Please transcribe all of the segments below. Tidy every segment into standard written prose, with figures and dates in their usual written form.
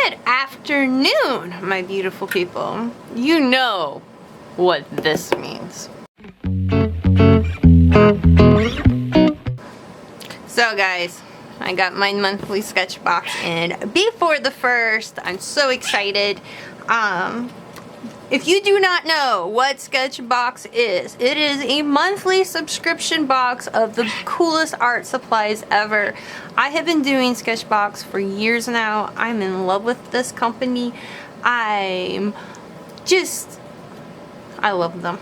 Good afternoon, my beautiful people. You know what this means. So guys, I got my monthly sketchbox in before the 1st. I'm so excited. If you do not know what Sketchbox is, it is a monthly subscription box of the coolest art supplies ever. I have been doing Sketchbox for years now. I'm in love with this company. I love them.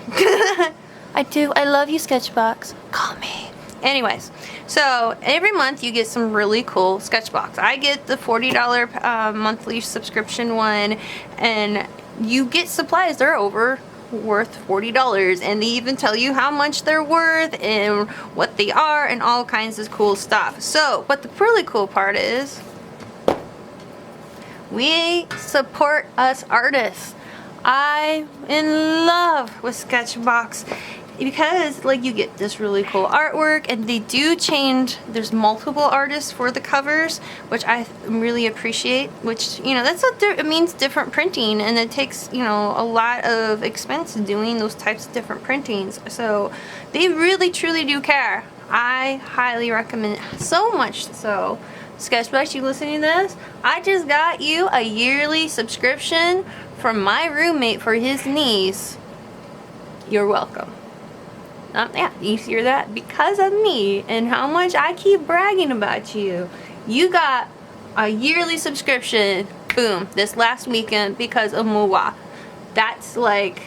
I do. I love you, Sketchbox. Call me. Anyways, so every month you get some really cool Sketchbox. I get the $40 monthly subscription one, and you get supplies. They're worth $40, and they even tell you how much they're worth and what they are and all kinds of cool stuff. So, but the really cool part is we support us artists. I'm in love with Sketchbox because like you get this really cool artwork, and they do change. There's multiple artists for the covers, which I really appreciate, which, you know, that's what it means, different printing, and it takes, you know, a lot of expense doing those types of different printings. So they really truly do care. I highly recommend it, so much so, Sketchbox, you listening to this, I just got you a yearly subscription from my roommate for his niece. You're welcome. Yeah, you hear that? Because of me and how much I keep bragging about you, you got a yearly subscription, boom, this last weekend because of Moa. That's like,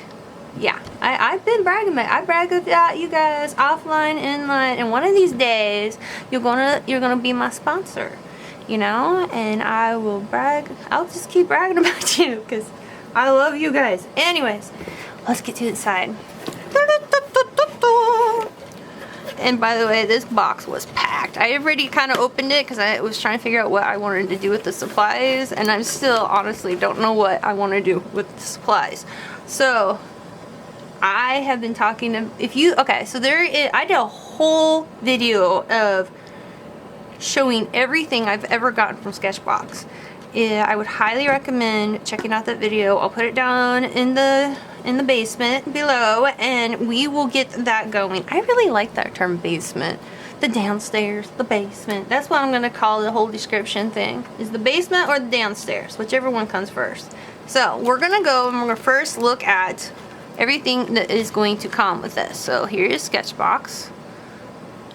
yeah, I've been bragging about it. I brag about you guys offline, inline, and one of these days you're gonna be my sponsor, you know, and I will brag. I'll just keep bragging about you because I love you guys. Anyways, let's get to the side. And by the way, this box was packed. I already kind of opened it because I was trying to figure out what I wanted to do with the supplies, and I still honestly don't know what I want to do with the supplies. So I have been talking to, so I did a whole video of showing everything I've ever gotten from Sketchbox. I would highly recommend checking out that video. I'll put it down in the basement below, and we will get that going. I really like that term, basement. The downstairs, the basement. That's what I'm going to call the whole description thing. Is the basement or the downstairs, whichever one comes first. So we're going to go and we're going to first look at everything that is going to come with this. So here is Sketchbox,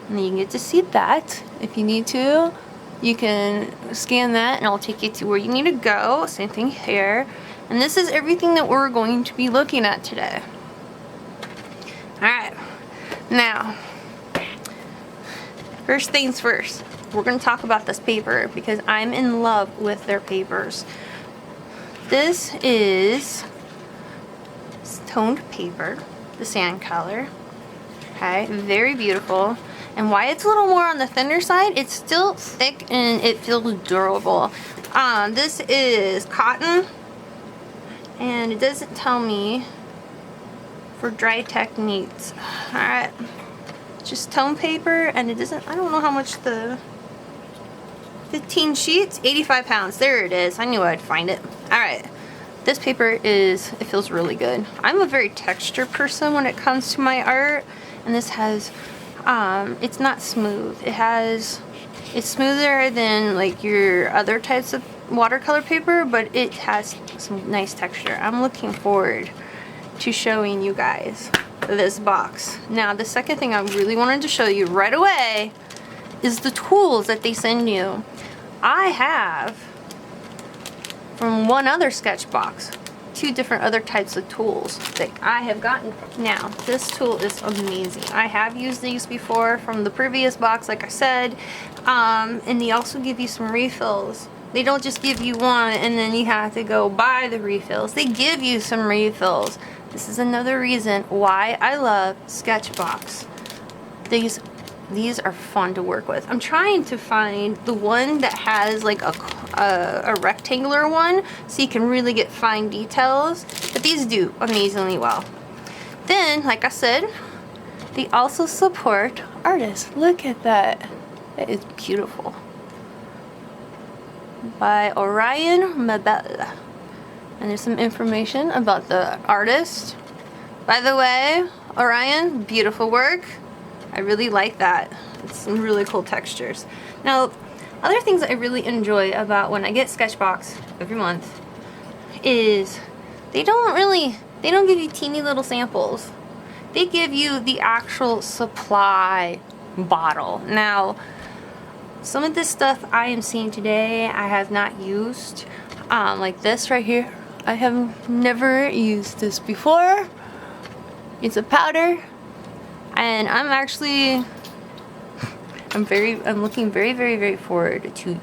and you can get to see that if you need to. You can scan that and I'll take you to where you need to go. Same thing here. And this is everything that we're going to be looking at today. Alright. Now, first things first. We're going to talk about this paper because I'm in love with their papers. This is toned paper, the sand color. Okay, very beautiful. And why it's a little more on the thinner side, it's still thick and it feels durable. This is cotton, and it doesn't tell me for dry techniques. Alright, just tone paper, and it doesn't, I don't know how much 15 sheets, 85 pounds. There it is. I knew I'd find it. Alright, this paper it feels really good. I'm a very texture person when it comes to my art, and this has, it's not smooth. It's smoother than like your other types of watercolor paper, but it has some nice texture. I'm looking forward to showing you guys this box. Now, the second thing I really wanted to show you right away is the tools that they send you. I have, from one other Sketchbox, 2 different other types of tools that I have gotten. Now, this tool is amazing. I have used these before from the previous box, like I said, and they also give you some refills. They don't just give you one and then you have to go buy the refills. They give you some refills. This is another reason why I love Sketchbox. These are fun to work with. I'm trying to find the one that has like a rectangular one so you can really get fine details, but these do amazingly well. Then, like I said, they also support artists. Look at that. That is beautiful. by Orion Mabel. And there's some information about the artist. By the way, Orion, beautiful work. I really like that. It's some really cool textures. Now, other things that I really enjoy about when I get Sketchbox every month is they don't give you teeny little samples. They give you the actual supply bottle. Now, some of this stuff I am seeing today I have not used. Like this right here. I have never used this before. It's a powder, and I'm looking very forward to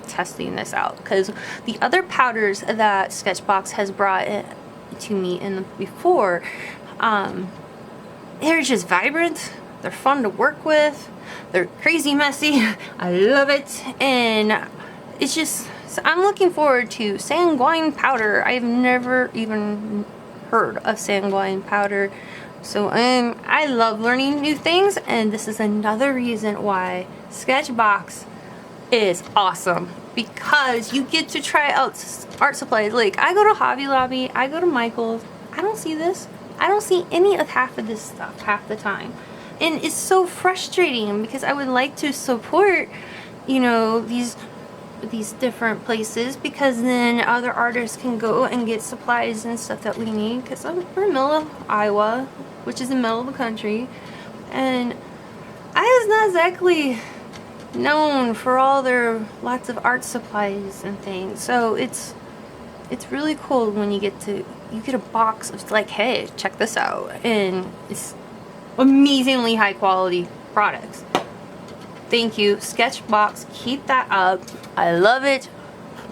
testing this out, because the other powders that Sketchbox has brought to me before, they're just vibrant, they're fun to work with, they're crazy messy. I love it, and it's just, so I'm looking forward to sanguine powder. I've never even heard of sanguine powder. So I love learning new things, and this is another reason why Sketchbox is awesome, because you get to try out art supplies. Like, I go to Hobby Lobby, I go to Michael's, I don't see this. I don't see any of half of this stuff half the time. And it's so frustrating, because I would like to support, you know, these different places, because then other artists can go and get supplies and stuff that we need, because we're in Milla, Iowa, which is in the middle of the country, and Iowa's not exactly known for all their lots of art supplies and things. So it's really cool when you get a box of, like, hey, check this out, and it's amazingly high quality products. Thank you, Sketchbox. Keep that up. I love it.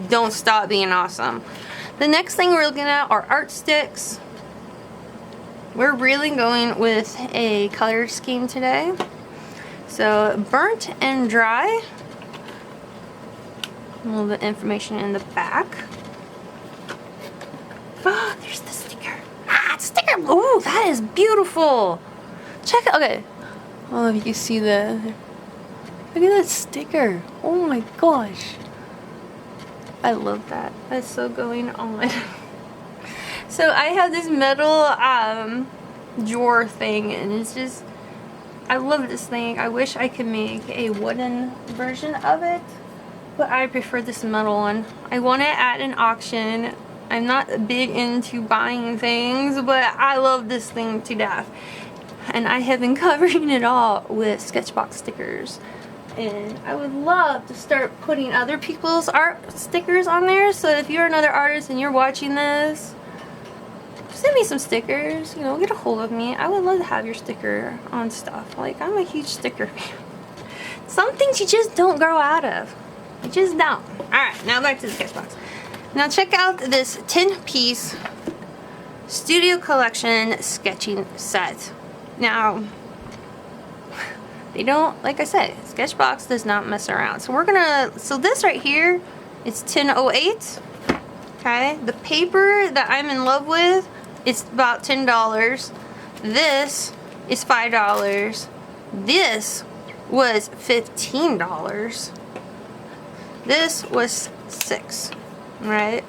Don't stop being awesome. The next thing we're looking at are art sticks. We're really going with a color scheme today. So, burnt and dry. A little bit of information in the back. Oh, there's the sticker. Sticker. Oh, that is beautiful. Check it. Okay. I don't know if you can see the... Look at that sticker. Oh my gosh. I love that. That's so going on. So I have this metal drawer thing, and it's just, I love this thing. I wish I could make a wooden version of it, but I prefer this metal one. I won it at an auction. I'm not big into buying things, but I love this thing to death. And I have been covering it all with Sketchbox stickers. And I would love to start putting other people's art stickers on there. So if you're another artist and you're watching this, send me some stickers. You know, get a hold of me. I would love to have your sticker on stuff. Like, I'm a huge sticker fan. Some things you just don't grow out of. You just don't. Alright, now back to the Sketchbox. Now check out this 10-piece Studio Collection sketching set. Now, they don't, like I said, Sketchbox does not mess around. So we're gonna, so this right here, it's 1008. Okay, the paper that I'm in love with, it's about $10. This is $5. This was $15. This was $6. Right?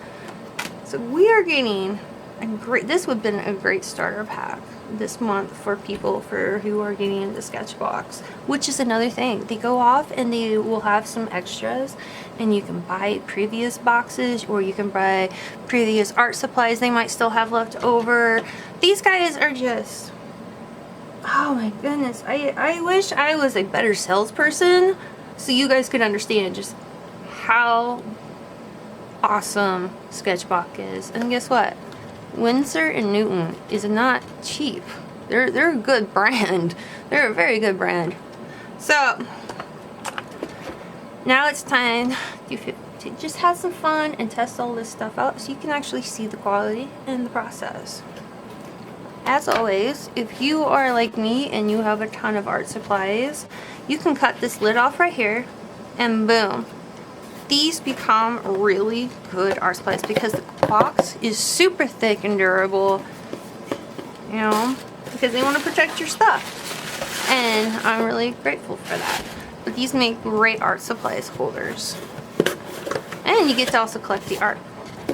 So we are getting a great, this would have been a great starter pack this month for people who are getting into Sketchbox, which is another thing. They go off and they will have some extras, and you can buy previous boxes, or you can buy previous art supplies they might still have left over. These guys are just, oh my goodness, I wish I was a better salesperson so you guys could understand just how awesome Sketchbox is. And guess what? Winsor & Newton is not cheap. They're a good brand. They're a very good brand. So now it's time to just have some fun and test all this stuff out, so you can actually see the quality in the process. As always, if you are like me and you have a ton of art supplies, you can cut this lid off right here, and boom, these become really good art supplies, because the box is super thick and durable, you know, because they want to protect your stuff, and I'm really grateful for that. But these make great art supplies holders. And And you get to also collect the art.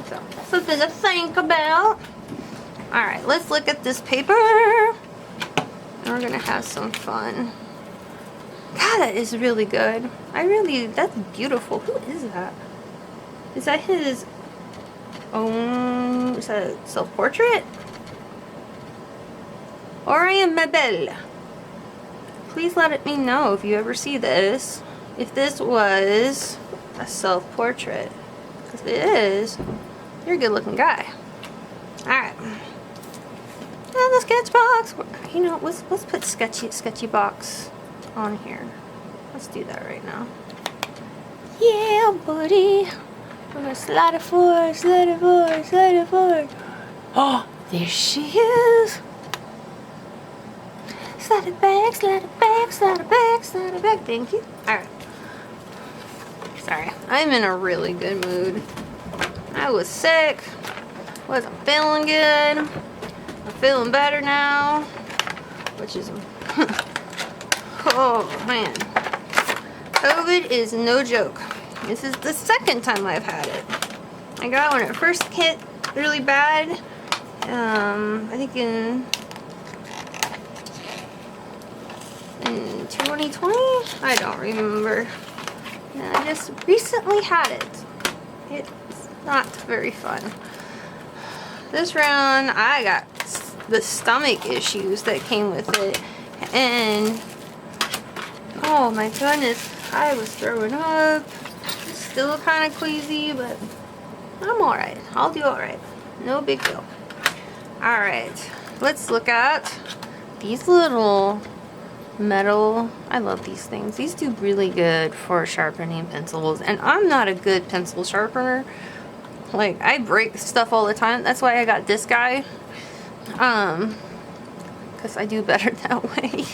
So, something to think about. Alright, let's look at this paper. And we're gonna have some fun. God, that is really good. That's beautiful. Who is that? Is that his own, is that a self-portrait? Or I am Mabel. Please let me know if you ever see this. If this was a self-portrait. Because if it is, you're a good looking guy. Alright. And the sketchbox. You know, let's put sketchy box on here. Let's do that right now. Yeah, buddy. We're gonna slide it forward, slide it forward, slide it forward. Oh, there she is. Slide it back, slide it back, slide it back, slide it back. Thank you. Alright. Sorry. I'm in a really good mood. I was sick. Wasn't feeling good. I'm feeling better now. Which is... oh, man. COVID is no joke. This is the second time I've had it. I got it when it first hit really bad. I think in 2020? I don't remember. And I just recently had it. It's not very fun. This round, I got the stomach issues that came with it. And, oh my goodness, I was throwing up. Still kind of queasy, but I'm alright. I'll do alright. No big deal. Alright, let's look at these little metal. I love these things. These do really good for sharpening pencils, and I'm not a good pencil sharpener. Like, I break stuff all the time. That's why I got this guy, because I do better that way.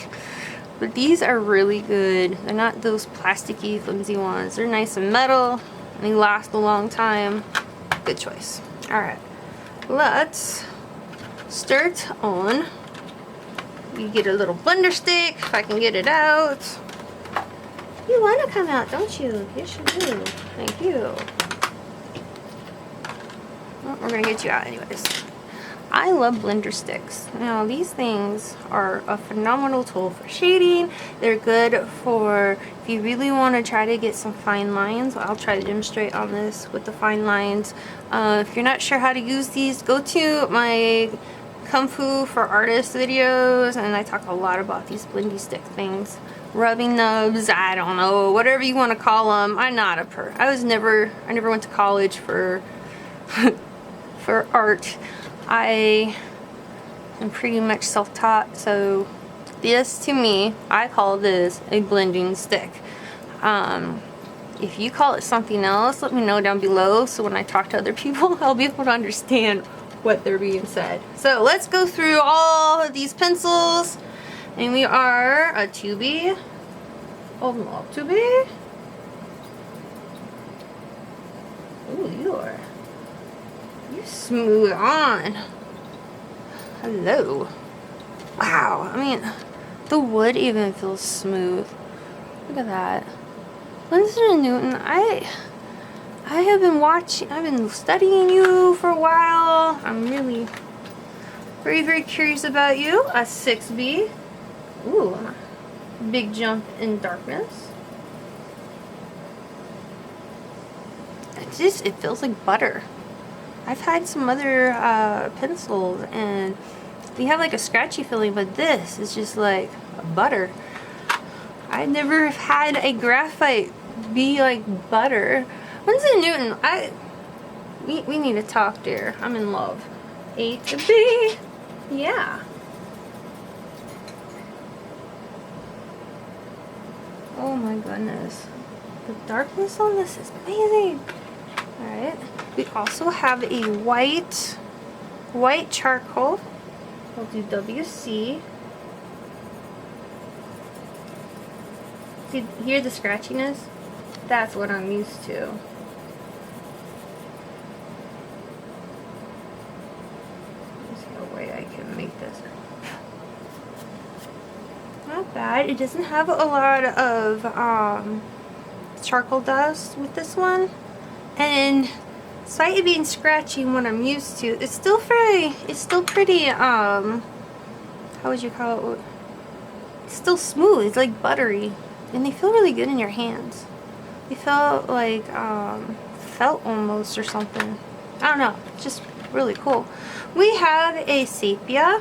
But these are really good. They're not those plasticky flimsy ones. They're nice and metal, and they last a long time. Good choice. Alright, let's start on. You get a little blender stick, if I can get it out. You want to come out, don't you? Yes, you do. Thank you. Well, we're going to get you out anyways. I love blender sticks. Now, these things are a phenomenal tool for shading. They're good for if you really want to try to get some fine lines. I'll try to demonstrate on this with the fine lines. If you're not sure how to use these, go to my Kung Fu for Artists videos, and I talk a lot about these blendy stick things. Rubbing nubs, I don't know, whatever you want to call them. I'm not a I never went to college for for art. I am pretty much self-taught, so this, to me, I call this a blending stick. If you call it something else, let me know down below, so when I talk to other people, I'll be able to understand what they're being said. So let's go through all of these pencils, and we are a 2B. Oh no, 2B. Ooh, you're smooth on. Hello. Wow. I mean, the wood even feels smooth. Look at that. Winston & Newton, I have been watching, I've been studying you for a while. I'm really very, very curious about you. A 6B. Ooh, big jump in darkness. It feels like butter. I've had some other pencils and they have like a scratchy feeling, but this is just like butter. I never had a graphite be like butter. Winston & Newton, we need to talk, dear. I'm in love. A to B. Yeah. Oh my goodness. The darkness on this is amazing. Alright. We also have a white charcoal. We'll do WC. See, hear the scratchiness? That's what I'm used to. There's no way I can make this. Not bad. It doesn't have a lot of charcoal dust with this one. And despite it being scratchy when I'm used to, it's still pretty, how would you call it? It's still smooth. It's like buttery. And they feel really good in your hands. They felt like, felt almost or something. I don't know. It's just really cool. We have a sepia.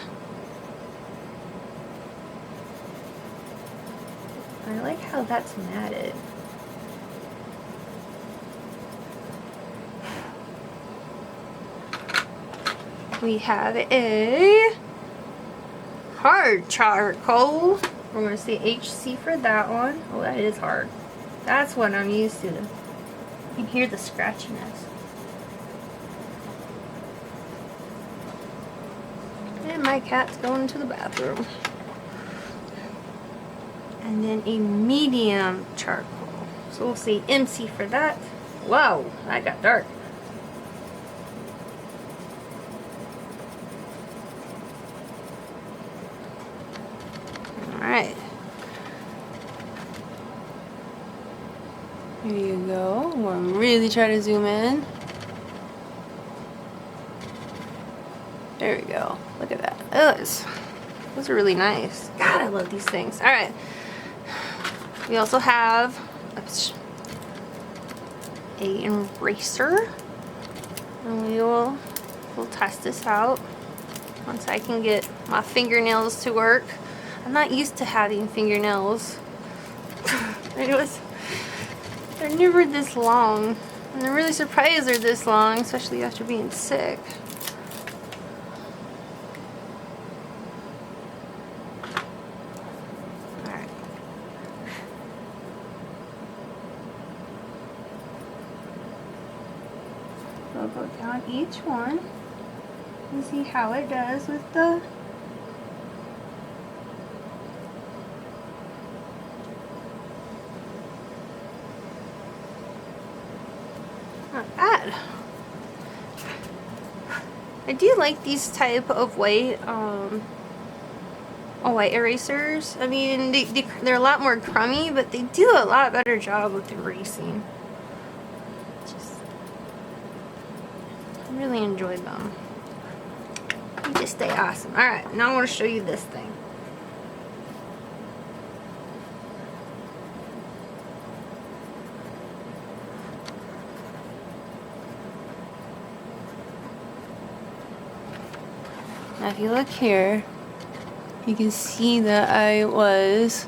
I like how that's matted. We have a hard charcoal. We're going to say HC for that one. Oh, that is hard. That's what I'm used to. You can hear the scratchiness. And my cat's going to the bathroom. And then a medium charcoal. So we'll say MC for that. Whoa, that got dark. Alright. Here you go. I'm going to really try to zoom in. There we go. Look at that. Those are really nice. God, I love these things. Alright. We also have a eraser. And we'll test this out once I can get my fingernails to work. I'm not used to having fingernails. They're never this long. And I'm really surprised they're this long, especially after being sick. Alright. We'll go down each one and see how it does with the not bad. I do like these type of white erasers. I mean, they're a lot more crummy, but they do a lot better job with erasing. I really enjoyed them. They just stay awesome. Alright, now I want to show you this thing. Now if you look here, you can see that I was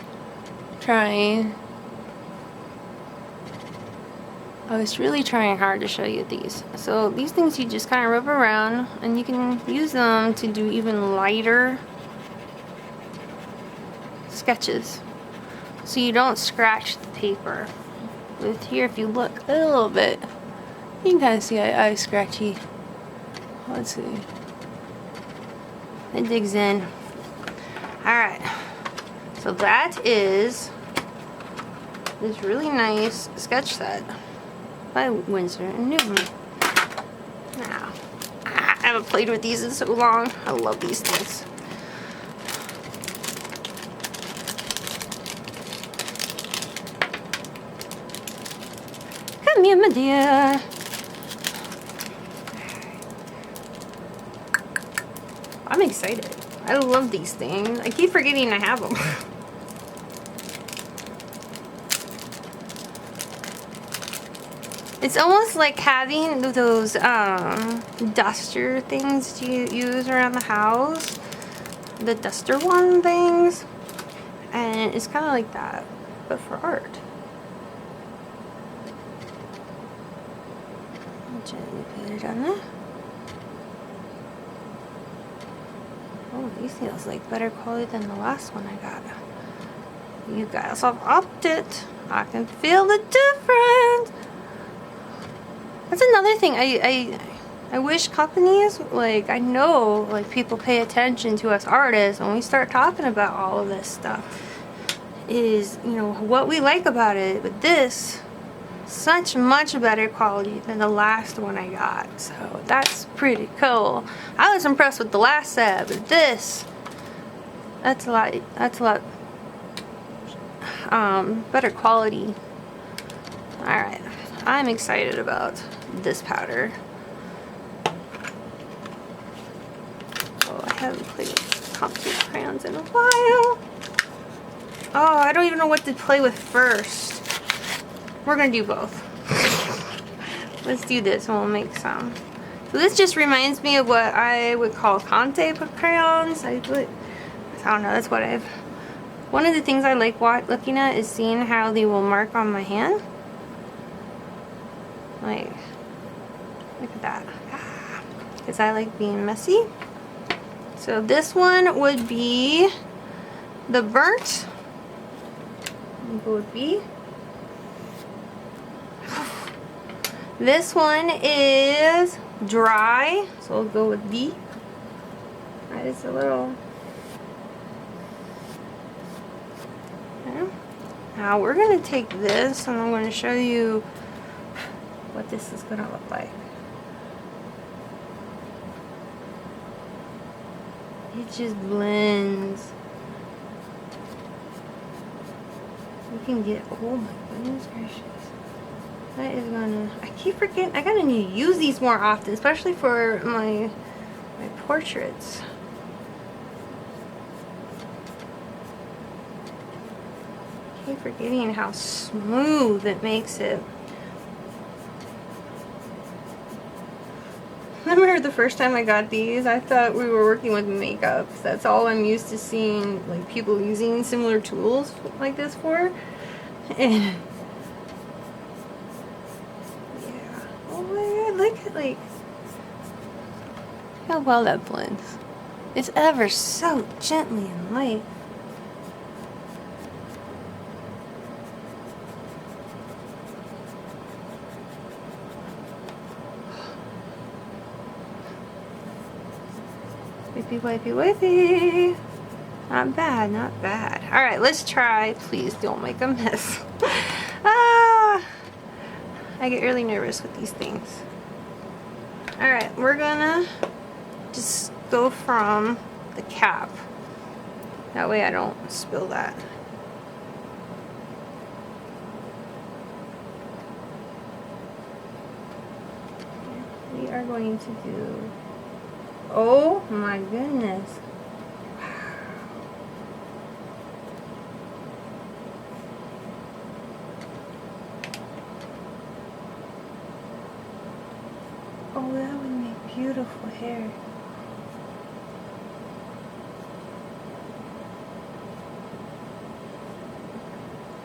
really trying hard to show you these. So these things you just kind of rub around and you can use them to do even lighter sketches. So you don't scratch the paper. With here, if you look a little bit, you can kind of see I scratchy. Let's see. It digs in. Alright. So that is this really nice sketch set by Winsor & Newton. Now, I haven't played with these in so long. I love these things. Come here, my dear. I'm excited. I love these things. I keep forgetting I have them. It's almost like having those duster things you use around the house. The duster one things. And it's kind of like that, but for art. Gently put it on there. Oh, these feels like better quality than the last one I got. You guys have upped it. I can feel the difference. That's another thing. I wish companies, like, I know, like, people pay attention to us artists when we start talking about all of this stuff. Is, you know, what we like about it. But this, such much better quality than the last one I got. So that's pretty cool. I was impressed with the last set, but this, that's a lot better quality. Alright, I'm excited about this powder. Oh, I haven't played with complicated crayons in a while. Oh, I don't even know what to play with first. We're gonna do both. Let's do this and we'll make some. So this just reminds me of what I would call Conte crayons. I don't know, that's what I've... One of the things I like looking at is seeing how they will mark on my hand. Like, look at that. Because I like being messy. So this one would be the burnt. We'll go with B. This one is dry, so we'll go with D. That is a little... Okay. Now we're going to take this and I'm going to show you what this is going to look like. It just blends. You can get, oh my goodness gracious. That is gonna, I keep forgetting, I gotta need to use these more often, especially for my portraits. I keep forgetting how smooth it makes it. I remember the first time I got these, I thought we were working with makeup. That's all I'm used to seeing, like, people using similar tools like this for. And yeah, oh my god, look at, like, how well that blends. It's ever so gently and light. Wipey, wipey, wipey. Not bad, not bad. Alright, let's try. Please don't make a mess. I get really nervous with these things. Alright, we're gonna just go from the cap. That way I don't spill that. We are going to do... Oh my goodness. Oh, that would make beautiful hair.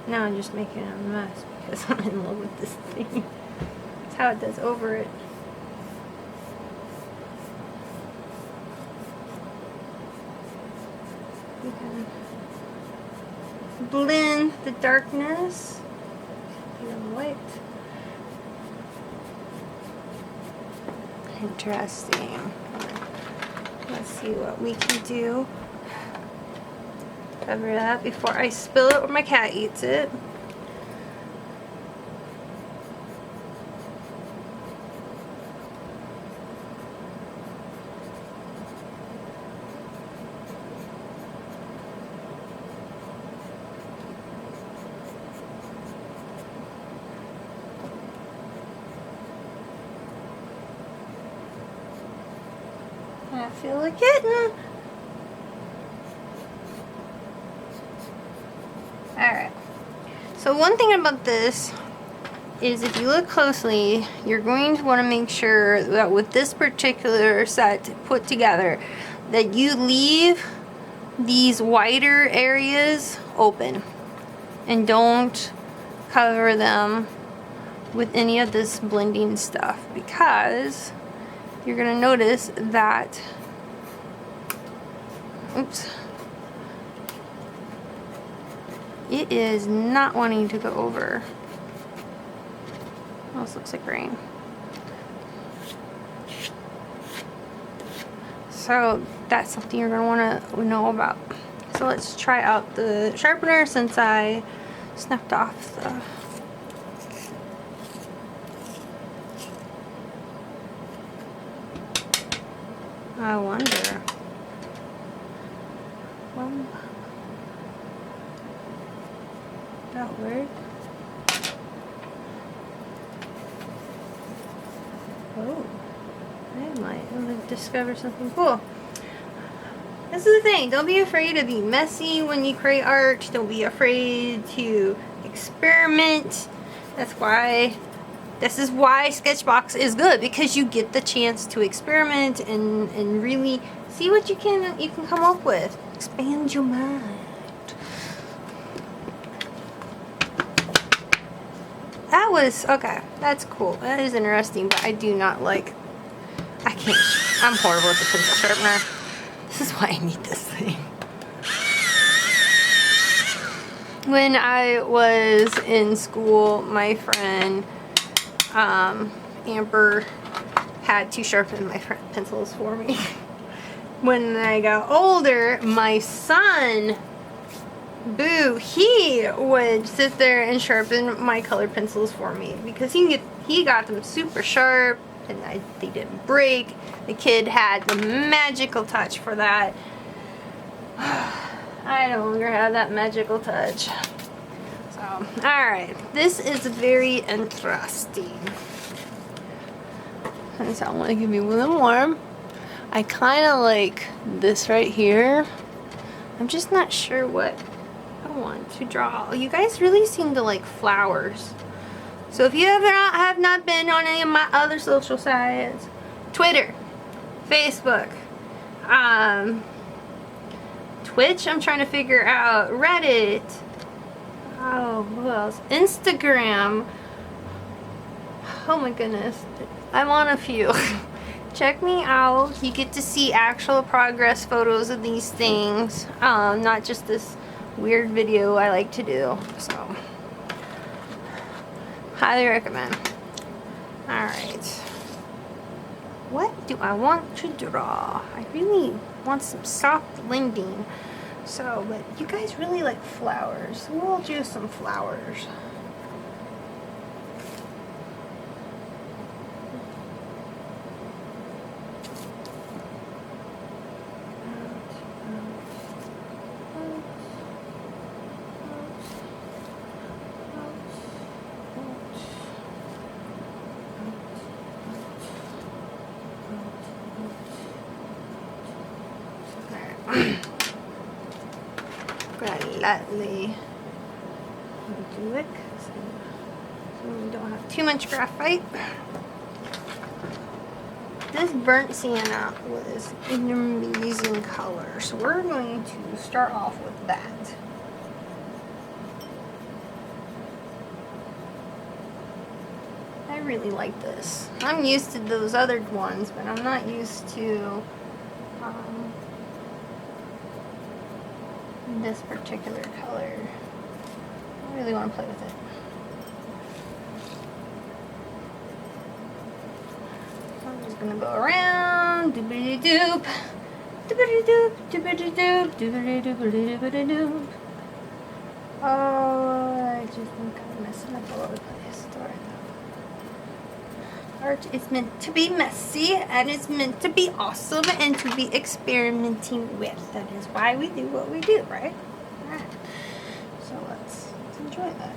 Now I'm just making a mess because I'm in love with this thing. That's how it does over it. You can blend the darkness and the white. Interesting. Let's see what we can do. Cover that before I spill it or my cat eats it. I feel a kitten. Alright. So one thing about this is if you look closely, you're going to want to make sure that with this particular set put together, that you leave these wider areas open and don't cover them with any of this blending stuff, because you're going to notice that, oops, it is not wanting to go over. Oh, this looks like rain. So that's something you're going to want to know about. So let's try out the sharpener since I snapped off the... I wonder. That work? might discover something cool. This is the thing. Don't be afraid to be messy when you create art. Don't be afraid to experiment. This is why sketchbox is good, because you get the chance to experiment and really see what you can come up with. Expand your mind. That was okay. That's cool. That is interesting, but I do not like. I'm horrible with the pencil sharpener. This is why I need this thing. When I was in school, my friend Amber had to sharpen my pencils for me. When I got older, my son Boo, he would sit there and sharpen my colored pencils for me because he got them super sharp and they didn't break. The kid had the magical touch for that. I no longer have that magical touch. So, alright. This is very interesting. And so I'm going to give you one more. I kind of like this right here. I'm just not sure what I want to draw. You guys really seem to like flowers. So if you have not been on any of my other social sites, Twitter, Facebook, Twitch, I'm trying to figure out, Reddit, oh, who else? Instagram. Oh my goodness. I'm on a few. Check me out. You get to see actual progress photos of these things. Not just this weird video I like to do. So, highly recommend. Alright. What do I want to draw? I really want some soft blending. So, but you guys really like flowers. We'll do some flowers. Lightly do it so we don't have too much graphite. This burnt sienna was an amazing color, so we're going to start off with that. I really like this. I'm used to those other ones, but I'm not used to this particular color. I really want to play with it. I'm just gonna go around, doobity doop, doobity doop, doobity doop, doobity doobity doobity doop. Oh, I just think I'm messing up all over the place. Sorry. Art is meant to be messy and it's meant to be awesome and to be experimenting with. That is why we do what we do, right? Alright. So let's enjoy that.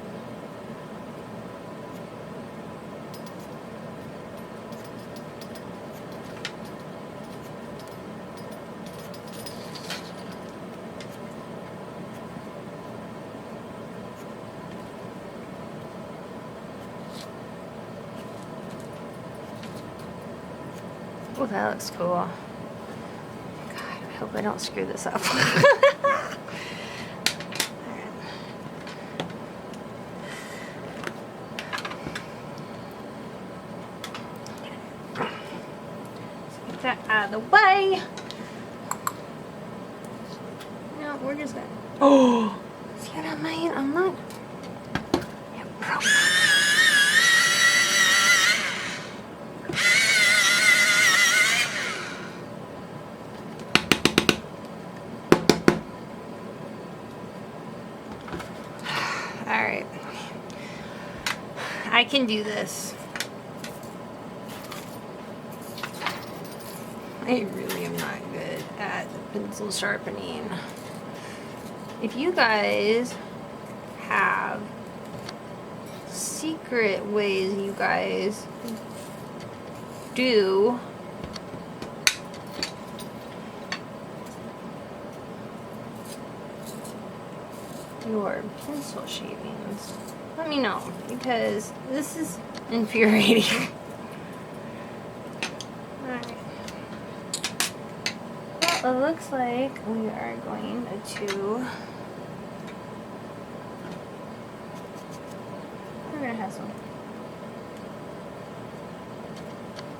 Oh, that looks cool. God, I hope I don't screw this up. Let's get that out of the way. No, we're just gonna. Oh! See what I mean? I'm not. Yeah, bro. Alright. I can do this. I really am not good at pencil sharpening. If you guys have secret ways you guys do your pencil shavings? Let me know, because this is infuriating. Alright. Well, it looks like we are going to... We're going to have some...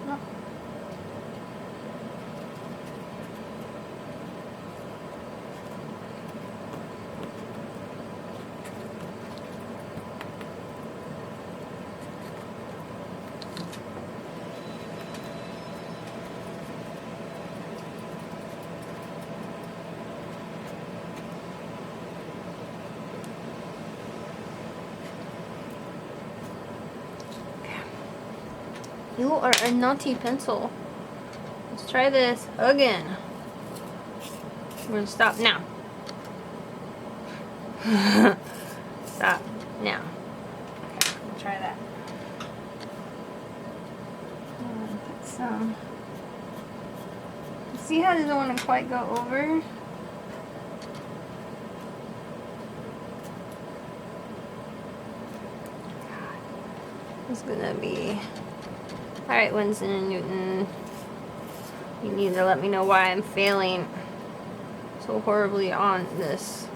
No. You are a naughty pencil. Let's try this again. We're gonna stop now. Stop now. Okay, we'll try that. Put some. See how it doesn't want to quite go over? It's gonna be... Alright, Winston and Newton, you need to let me know why I'm failing so horribly on this.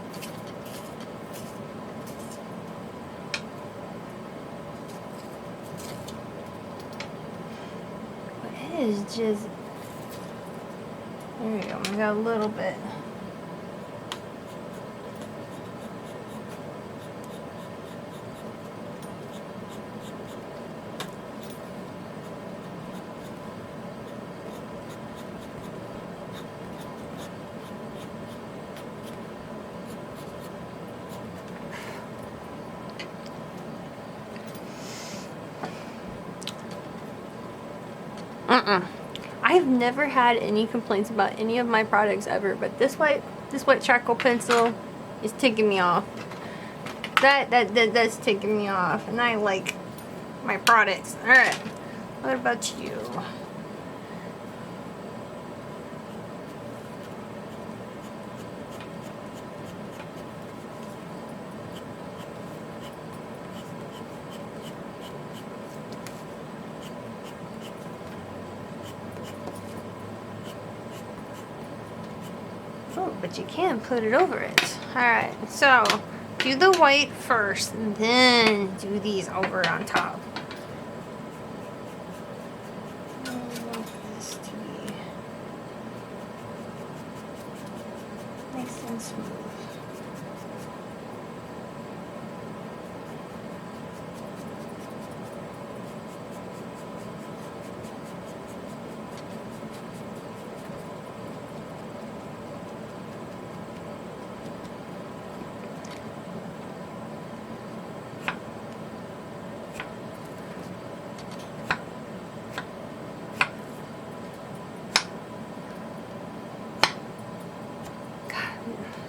It is just... There we go, we got a little bit. I've never had any complaints about any of my products ever, but this white charcoal pencil is ticking me off. That's ticking me off, and I like my products. All right, what about you? Oh, but you can put it over it. Alright, so do the white first, then do these over on top. I want this to be nice and smooth.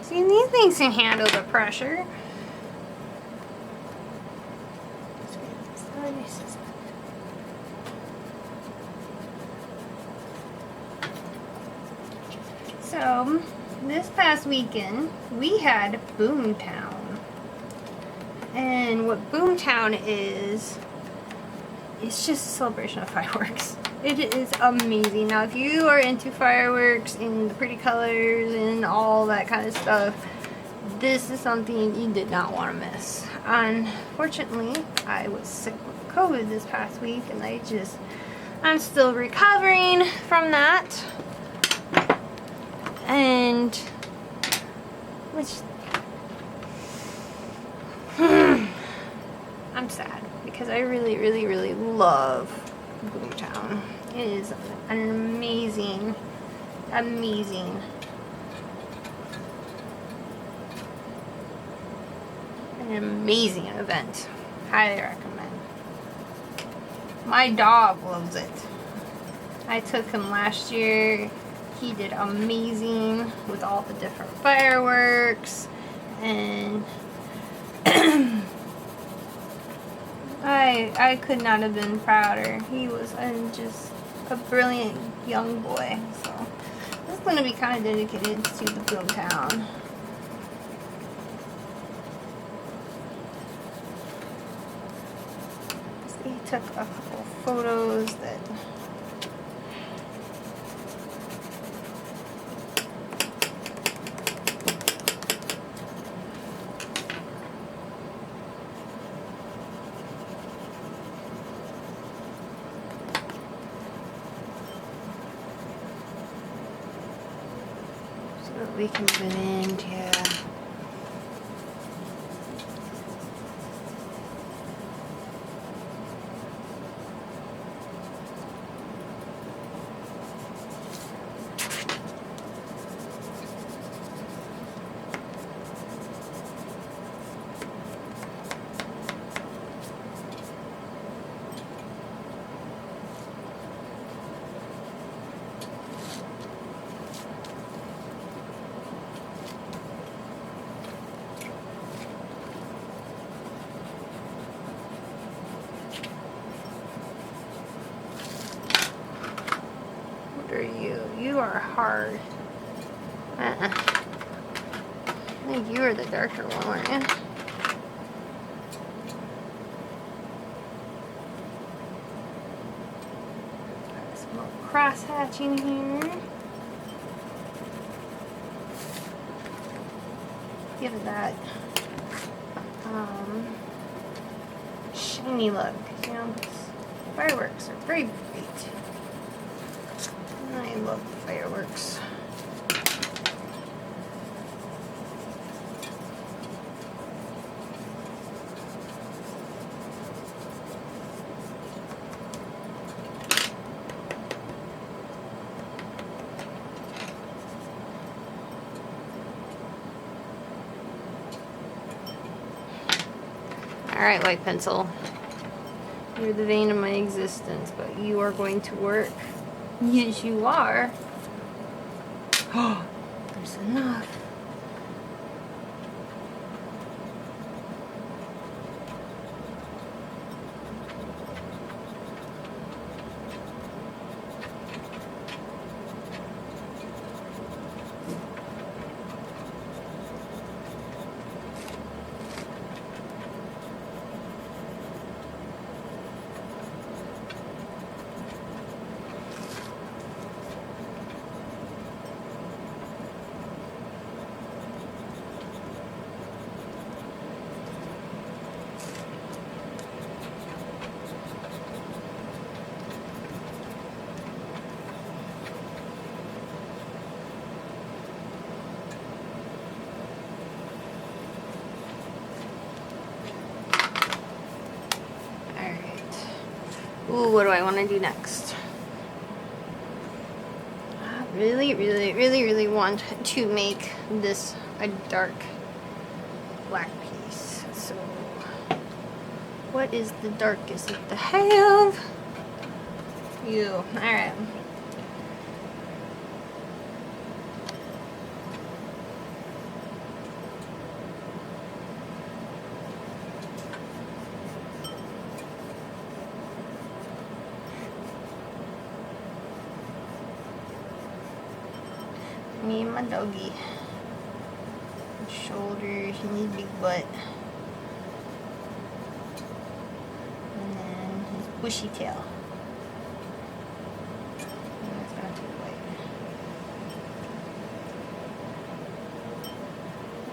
See, these things can handle the pressure. So, this past weekend, we had Boomtown. And what Boomtown is, it's just a celebration of fireworks. It is amazing. Now, if you are into fireworks and the pretty colors and all that kind of stuff, this is something you did not want to miss. Unfortunately, I was sick with COVID this past week, and I'm still recovering from that. And, which, I'm sad, because I really, really, really love Boomtown. It is an amazing event. Highly recommend. My dog loves it. I took him last year. He did amazing with all the different fireworks, and I could not have been prouder. He was just a brilliant young boy. So this is going to be kind of dedicated to the Boomtown. took a couple photos that so that we can blend, yeah. You are hard. I think you are the darker one, aren't you? Got some little cross hatching here. Give it that shiny look. You know, fireworks are very bright. I love fireworks. Alright, white pencil. You're the vein of my existence, but you are going to work. Yes, you are. Oh, there's enough. Ooh, what do I want to do next? I really want to make this a dark black piece. So, what is the darkest that I have? You. Alright. Me and my doggy. His shoulders and his big butt. And then his bushy tail. And that's not too white.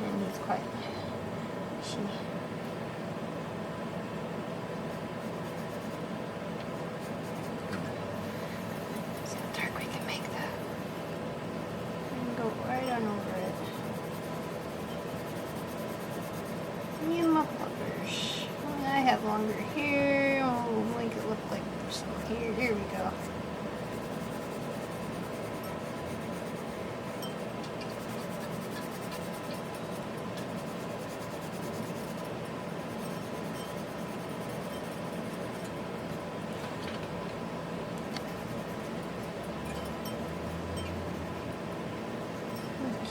And he's quite bushy. See how dark we can make that. Go right on over it. Me and my puppers. I have longer hair. We'll make it look like there's some hair. Here we go.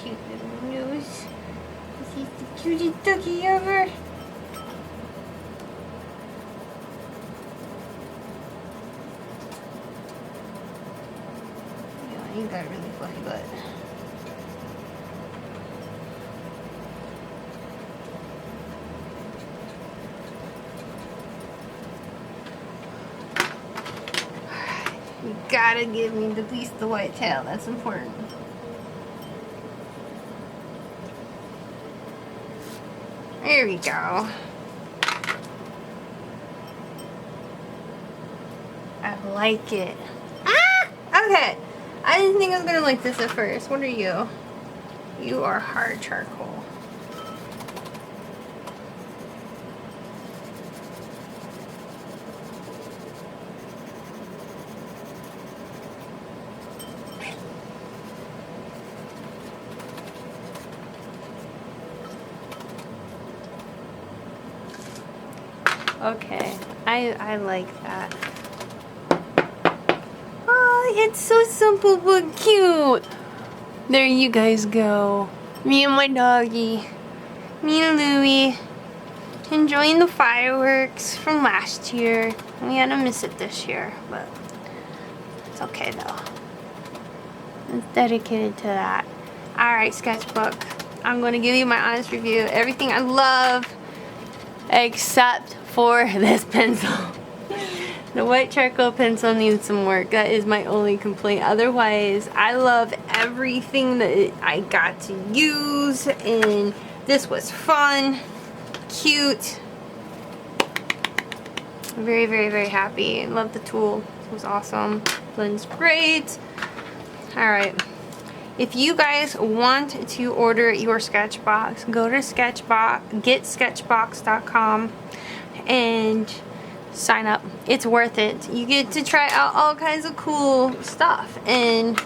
Cute little nose. This is the cutest doggy ever. Yeah, he's got a really fluffy butt. gotta give me at least the white tail. That's important. There we go. I like it. Ah! Okay. I didn't think I was gonna like this at first. What are you? You are hard charcoal. Okay, I like that. Oh, it's so simple but cute. There you guys go. Me and my doggy. Me and Louie. Enjoying the fireworks from last year. We had to miss it this year, but it's okay though. It's dedicated to that. Alright, sketchbook. I'm going to give you my honest review. Everything I love except for this pencil. The white charcoal pencil needs some work. That is my only complaint. Otherwise, I love everything that I got to use, and this was fun, cute. Very, very, very happy. Love the tool. It was awesome. Blends great. Alright. If you guys want to order your sketchbox, go to getsketchbox.com and sign up. It's worth it. You get to try out all kinds of cool stuff, and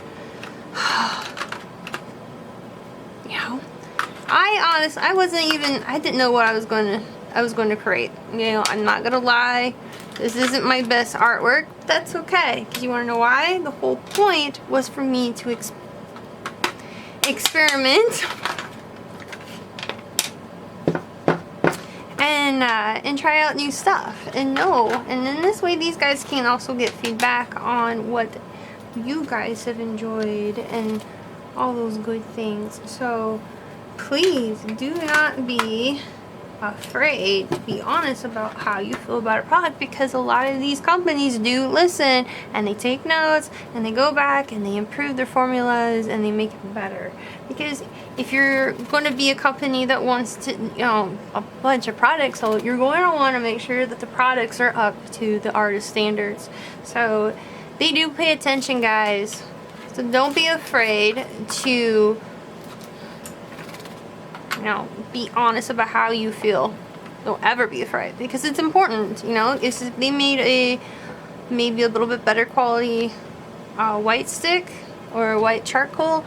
you know, I didn't know what I was going to create. You know, I'm not gonna lie, this isn't my best artwork. That's okay, because you want to know why? The whole point was for me to experiment and try out new stuff and then this way these guys can also get feedback on what you guys have enjoyed and all those good things. So please do not be afraid to be honest about how you feel about a product, because a lot of these companies do listen and they take notes and they go back and they improve their formulas and they make it better. Because if you're going to be a company that wants to, you know, a bunch of products, so you're going to want to make sure that the products are up to the artist standards. So they do pay attention, guys. So don't be afraid to, you know, be honest about how you feel. Don't ever be afraid, because it's important. You know, if they made maybe a little bit better quality white stick or white charcoal,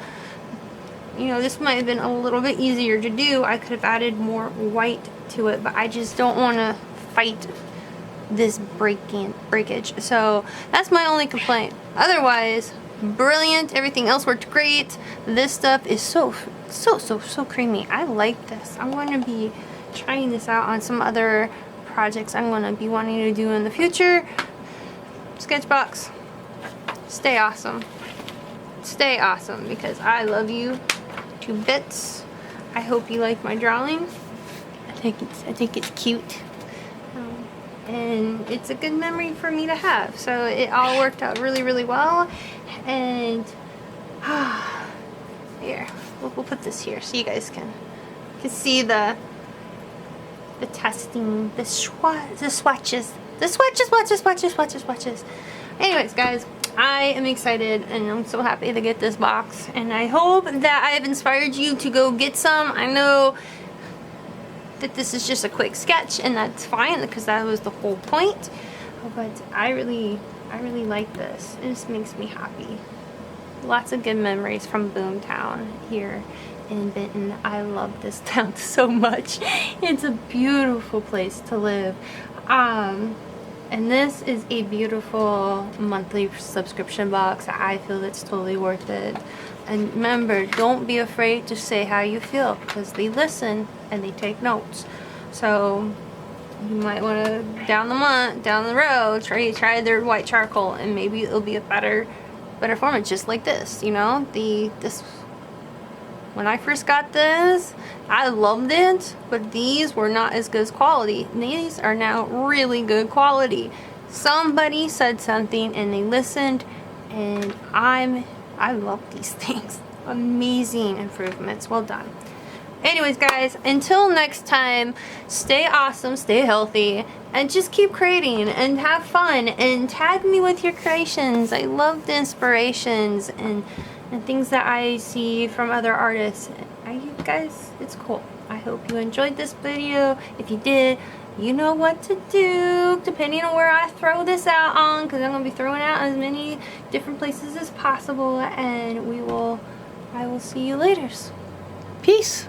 you know, this might have been a little bit easier to do. I could have added more white to it, but I just don't want to fight this breakage. So that's my only complaint. Otherwise, brilliant. Everything else worked great. This stuff is so creamy. I like this. I'm going to be trying this out on some other projects I'm going to be wanting to do in the future. Sketchbox, stay awesome. Stay awesome, because I love you to bits. I hope you like my drawing. I think it's cute. And it's a good memory for me to have. So it all worked out really, really well. And here, we'll put this here so you guys can see the testing, the swatches. Anyways, guys, I am excited and I'm so happy to get this box, and I hope that I have inspired you to go get some. I know that this is just a quick sketch, and that's fine, because that was the whole point, but I really like this. It just makes me happy. Lots of good memories from Boomtown here in Benton. I love this town so much. It's a beautiful place to live. And this is a beautiful monthly subscription box. I feel it's totally worth it. And remember, don't be afraid to say how you feel, because they listen and they take notes. So you might want to down the road try their white charcoal, and maybe it'll be a better format, just like this. You know, this when I first got this, I loved it, but these were not as good as quality. These are now really good quality. Somebody said something and they listened and I love these things. Amazing improvements. Well done. Anyways, guys, until next time, stay awesome, stay healthy, and just keep creating and have fun and tag me with your creations. I love the inspirations and things that I see from other artists. You guys, it's cool. I hope you enjoyed this video. If you did, you know what to do depending on where I throw this out on, because I'm going to be throwing out as many different places as possible, and I will see you later. Peace.